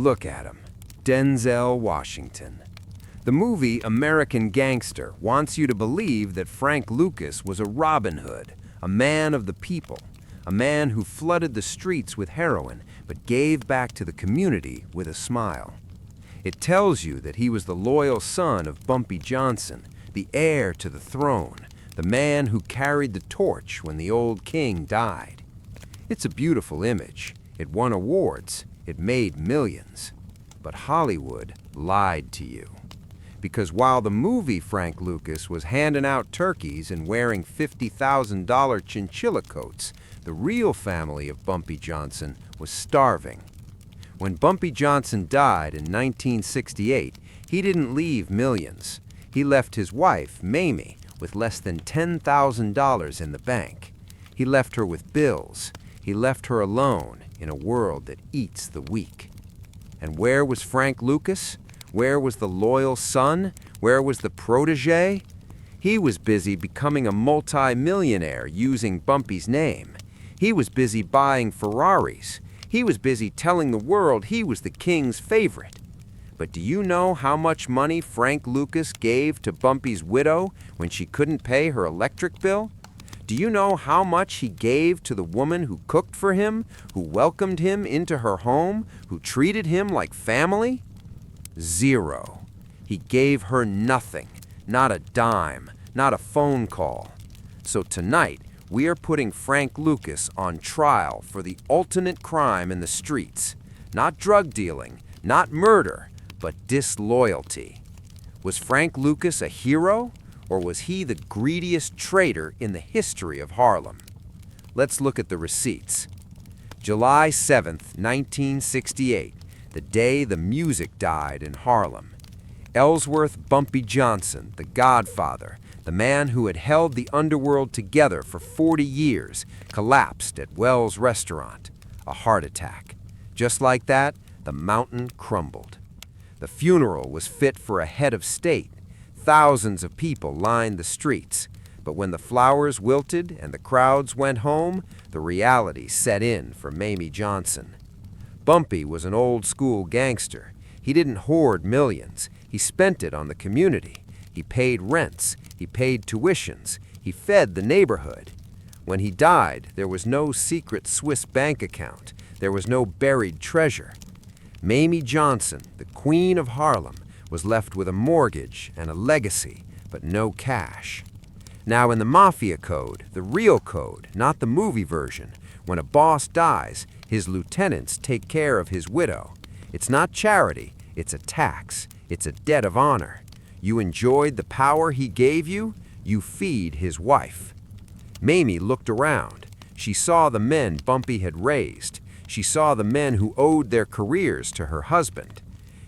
Look at him, Denzel Washington. The movie American Gangster wants you to believe that Frank Lucas was a Robin Hood, a man of the people, a man who flooded the streets with heroin but gave back to the community with a smile. It tells you that he was the loyal son of Bumpy Johnson, the heir to the throne, the man who carried the torch when the old king died. It's a beautiful image. It won awards. It made millions. But Hollywood lied to you. Because while the movie Frank Lucas was handing out turkeys and wearing $50,000 chinchilla coats, the real family of Bumpy Johnson was starving. When Bumpy Johnson died in 1968, he didn't leave millions. He left his wife, Mayme, with less than $10,000 in the bank. He left her with bills. He left her alone in a world that eats the weak. And where was Frank Lucas? Where was the loyal son? Where was the protege? He was busy becoming a multi-millionaire using Bumpy's name. He was busy buying Ferraris. He was busy telling the world he was the king's favorite. But do you know how much money Frank Lucas gave to Bumpy's widow when she couldn't pay her electric bill? Do you know how much he gave to the woman who cooked for him, who welcomed him into her home, who treated him like family? Zero. He gave her nothing, not a dime, not a phone call. So tonight, we are putting Frank Lucas on trial for the ultimate crime in the streets. Not drug dealing, not murder, but disloyalty. Was Frank Lucas a hero, or was he the greediest traitor in the history of Harlem? Let's look at the receipts. July 7th, 1968, the day the music died in Harlem. Ellsworth Bumpy Johnson, the Godfather, the man who had held the underworld together for 40 years, collapsed at Wells Restaurant. A heart attack. Just like that, the mountain crumbled. The funeral was fit for a head of state. Thousands of people lined the streets. But when the flowers wilted and the crowds went home, the reality set in for Mayme Johnson. Bumpy was an old-school gangster. He didn't hoard millions. He spent it on the community. He paid rents. He paid tuitions. He fed the neighborhood. When he died, there was no secret Swiss bank account. There was no buried treasure. Mayme Johnson, the Queen of Harlem, was left with a mortgage and a legacy, but no cash. Now in the Mafia code, the real code, not the movie version, when a boss dies, his lieutenants take care of his widow. It's not charity, it's a tax, it's a debt of honor. You enjoyed the power he gave you, you feed his wife. Mayme looked around. She saw the men Bumpy had raised. She saw the men who owed their careers to her husband.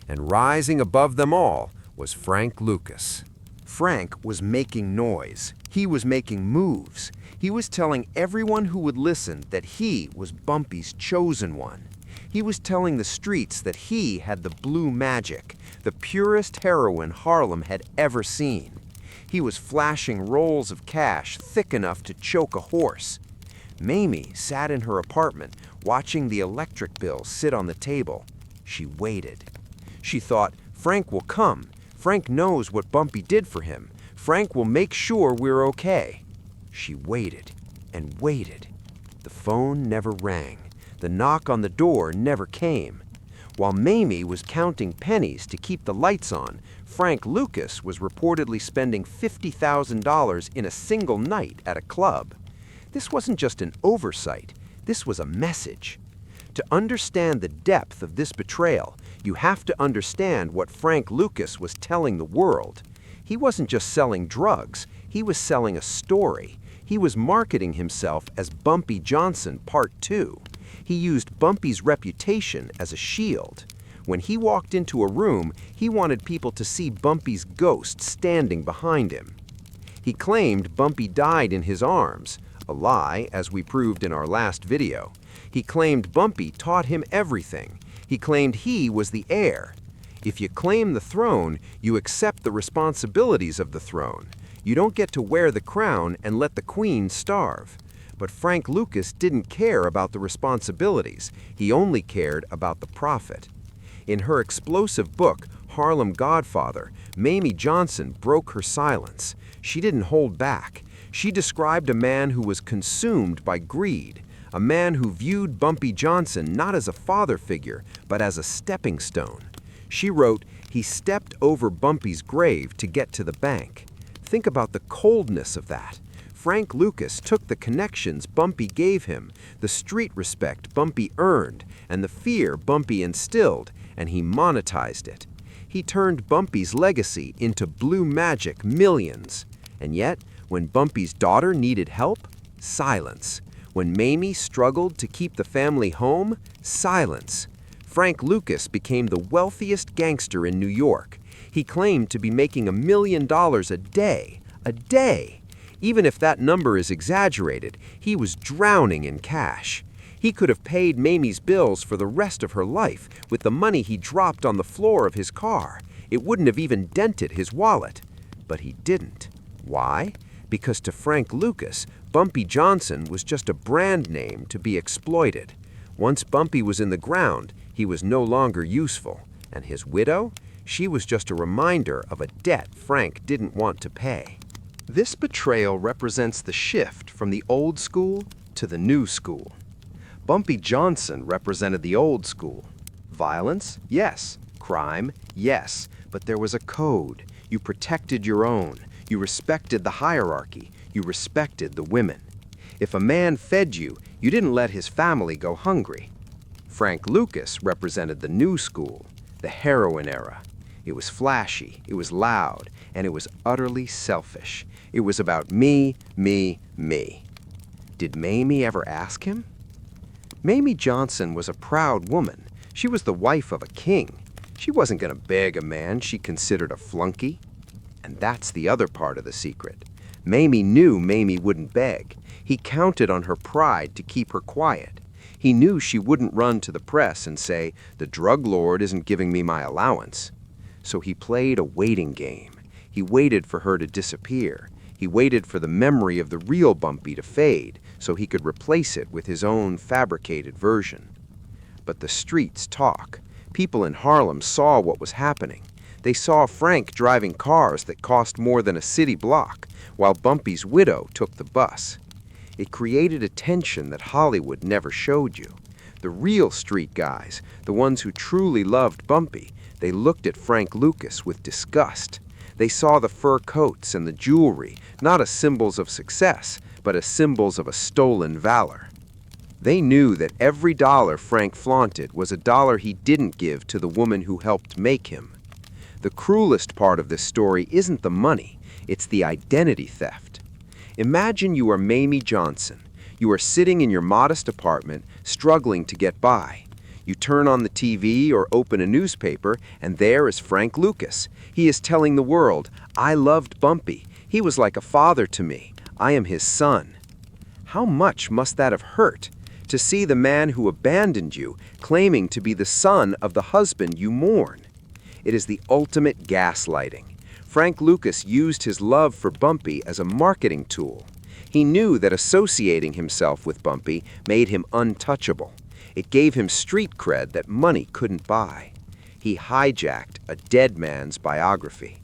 And rising above them all was Frank Lucas. Frank was making noise. He was making moves. He was telling everyone who would listen that he was Bumpy's chosen one. He was telling the streets that he had the blue magic, the purest heroin Harlem had ever seen. He was flashing rolls of cash thick enough to choke a horse. Mayme sat in her apartment, watching the electric bill sit on the table. She waited. She thought, Frank will come. Frank knows what Bumpy did for him. Frank will make sure we're okay. She waited and waited. The phone never rang. The knock on the door never came. While Mayme was counting pennies to keep the lights on, Frank Lucas was reportedly spending $50,000 in a single night at a club. This wasn't just an oversight. This was a message. To understand the depth of this betrayal, you have to understand what Frank Lucas was telling the world. He wasn't just selling drugs. He was selling a story. He was marketing himself as Bumpy Johnson Part 2. He used Bumpy's reputation as a shield. When he walked into a room, he wanted people to see Bumpy's ghost standing behind him. He claimed Bumpy died in his arms, a lie, as we proved in our last video. He claimed Bumpy taught him everything. He claimed he was the heir. If you claim the throne, you accept the responsibilities of the throne. You don't get to wear the crown and let the queen starve. But Frank Lucas didn't care about the responsibilities. He only cared about the profit. In her explosive book, Harlem Godfather, Mayme Johnson broke her silence. She didn't hold back. She described a man who was consumed by greed, a man who viewed Bumpy Johnson not as a father figure, but as a stepping stone. She wrote, "He stepped over Bumpy's grave to get to the bank." Think about the coldness of that. Frank Lucas took the connections Bumpy gave him, the street respect Bumpy earned, and the fear Bumpy instilled, and he monetized it. He turned Bumpy's legacy into blue magic millions. And yet, when Bumpy's daughter needed help, silence. When Mayme struggled to keep the family home, silence. Frank Lucas became the wealthiest gangster in New York. He claimed to be making $1 million a day. A day! Even if that number is exaggerated, he was drowning in cash. He could have paid Mayme's bills for the rest of her life with the money he dropped on the floor of his car. It wouldn't have even dented his wallet. But he didn't. Why? Because to Frank Lucas, Bumpy Johnson was just a brand name to be exploited. Once Bumpy was in the ground, he was no longer useful. And his widow? She was just a reminder of a debt Frank didn't want to pay. This betrayal represents the shift from the old school to the new school. Bumpy Johnson represented the old school. Violence? Yes. Crime? Yes. But there was a code. You protected your own. You respected the hierarchy. You respected the women. If a man fed you, you didn't let his family go hungry. Frank Lucas represented the new school, the heroin era. It was flashy, it was loud, and it was utterly selfish. It was about me, me, me. Did Mayme ever ask him? Mayme Johnson was a proud woman. She was the wife of a king. She wasn't going to beg a man she considered a flunky. And that's the other part of the secret. Mayme knew Mayme wouldn't beg. He counted on her pride to keep her quiet. He knew she wouldn't run to the press and say, "The drug lord isn't giving me my allowance." So he played a waiting game. He waited for her to disappear. He waited for the memory of the real Bumpy to fade so he could replace it with his own fabricated version. But the streets talk. People in Harlem saw what was happening. They saw Frank driving cars that cost more than a city block, while Bumpy's widow took the bus. It created a tension that Hollywood never showed you. The real street guys, the ones who truly loved Bumpy, they looked at Frank Lucas with disgust. They saw the fur coats and the jewelry, not as symbols of success, but as symbols of a stolen valor. They knew that every dollar Frank flaunted was a dollar he didn't give to the woman who helped make him. The cruelest part of this story isn't the money, it's the identity theft. Imagine you are Mayme Johnson. You are sitting in your modest apartment, struggling to get by. You turn on the TV or open a newspaper, and there is Frank Lucas. He is telling the world, "I loved Bumpy. He was like a father to me. I am his son." How much must that have hurt? To see the man who abandoned you claiming to be the son of the husband you mourn. It is the ultimate gaslighting. Frank Lucas used his love for Bumpy as a marketing tool. He knew that associating himself with Bumpy made him untouchable. It gave him street cred that money couldn't buy. He hijacked a dead man's biography.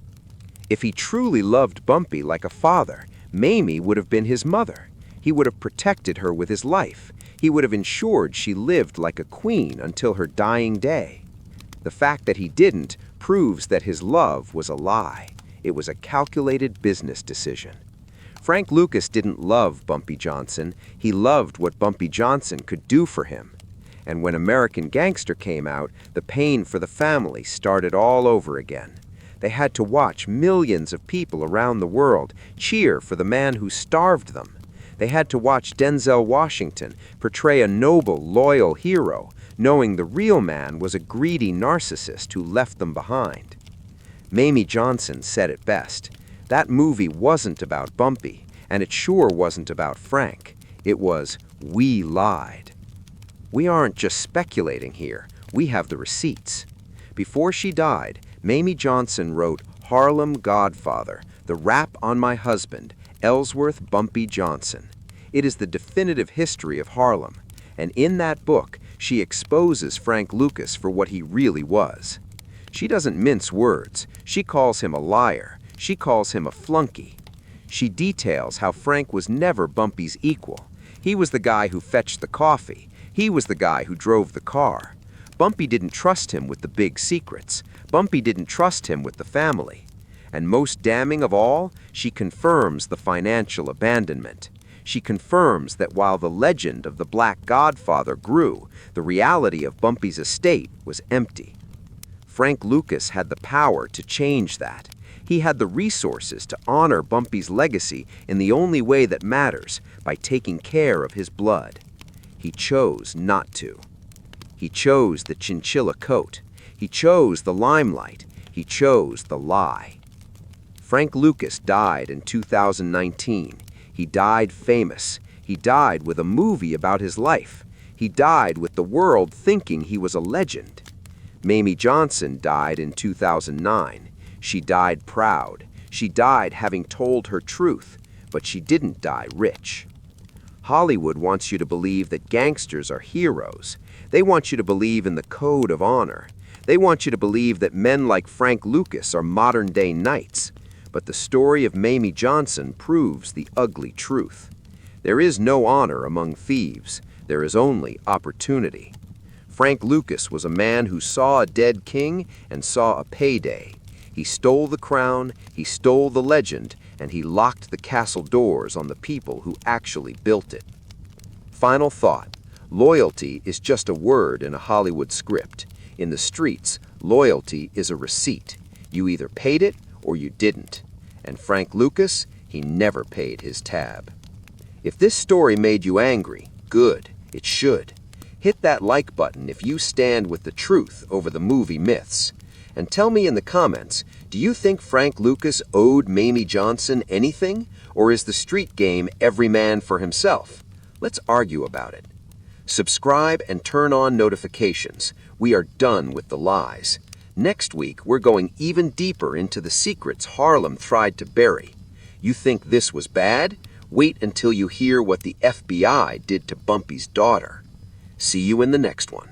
If he truly loved Bumpy like a father, Mayme would have been his mother. He would have protected her with his life. He would have ensured she lived like a queen until her dying day. The fact that he didn't proves that his love was a lie. It was a calculated business decision. Frank Lucas didn't love Bumpy Johnson. He loved what Bumpy Johnson could do for him. And when American Gangster came out, the pain for the family started all over again. They had to watch millions of people around the world cheer for the man who starved them. They had to watch Denzel Washington portray a noble, loyal hero, knowing the real man was a greedy narcissist who left them behind. Mayme Johnson said it best. That movie wasn't about Bumpy, and it sure wasn't about Frank. It was, "We lied." We aren't just speculating here. We have the receipts. Before she died, Mayme Johnson wrote Harlem Godfather, the rap on my husband, Ellsworth Bumpy Johnson. It is the definitive history of Harlem. And in that book, she exposes Frank Lucas for what he really was. She doesn't mince words. She calls him a liar. She calls him a flunky. She details how Frank was never Bumpy's equal. He was the guy who fetched the coffee. He was the guy who drove the car. Bumpy didn't trust him with the big secrets. Bumpy didn't trust him with the family. And most damning of all, she confirms the financial abandonment. She confirms that while the legend of the Black Godfather grew, the reality of Bumpy's estate was empty. Frank Lucas had the power to change that. He had the resources to honor Bumpy's legacy in the only way that matters, by taking care of his blood. He chose not to. He chose the chinchilla coat. He chose the limelight. He chose the lie. Frank Lucas died in 2019. He died famous. He died with a movie about his life. He died with the world thinking he was a legend. Mayme Johnson died in 2009. She died proud. She died having told her truth, but she didn't die rich. Hollywood wants you to believe that gangsters are heroes. They want you to believe in the code of honor. They want you to believe that men like Frank Lucas are modern-day knights. But the story of Mayme Johnson proves the ugly truth. There is no honor among thieves. There is only opportunity. Frank Lucas was a man who saw a dead king and saw a payday. He stole the crown, he stole the legend, and he locked the castle doors on the people who actually built it. Final thought: loyalty is just a word in a Hollywood script. In the streets, loyalty is a receipt. You either paid it or you didn't. And Frank Lucas, he never paid his tab. If this story made you angry, good, it should. Hit that like button if you stand with the truth over the movie myths. And tell me in the comments, do you think Frank Lucas owed Mayme Johnson anything? Or is the street game every man for himself? Let's argue about it. Subscribe and turn on notifications. We are done with the lies. Next week, we're going even deeper into the secrets Harlem tried to bury. You think this was bad? Wait until you hear what the FBI did to Bumpy's daughter. See you in the next one.